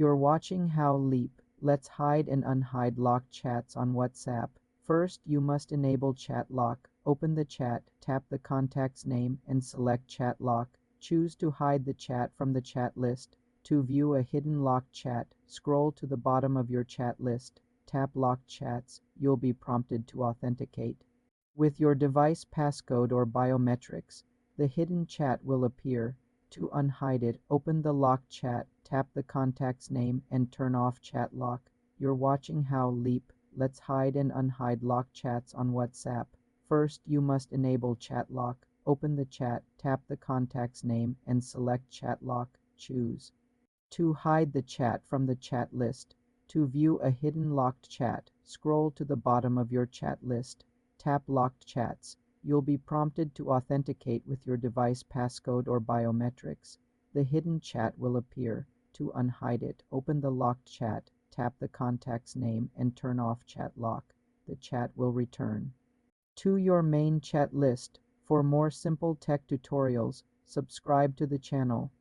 You're watching how Leap lets hide and unhide locked chats on WhatsApp. First, you must enable chat lock. Open the chat, tap the contact's name, and select chat lock. Choose to hide the chat from the chat list. To view a hidden locked chat, scroll to the bottom of your chat list. Tap Locked Chats. You'll be prompted to authenticate. With your device passcode or biometrics, the hidden chat will appear. To unhide it, open the locked chat, tap the contact's name, and turn off chat lock. You're watching how Leap lets hide and unhide locked chats on WhatsApp. First, you must enable chat lock. Open the chat, tap the contact's name, and select chat lock. Choose to hide the chat from the chat list. To view a hidden locked chat, scroll to the bottom of your chat list. Tap Locked Chats. You'll be prompted to authenticate with your device passcode or biometrics. The hidden chat will appear. To unhide it, open the locked chat, tap the contact's name, and turn off chat lock. The chat will return to your main chat list. For more simple tech tutorials, subscribe to the channel.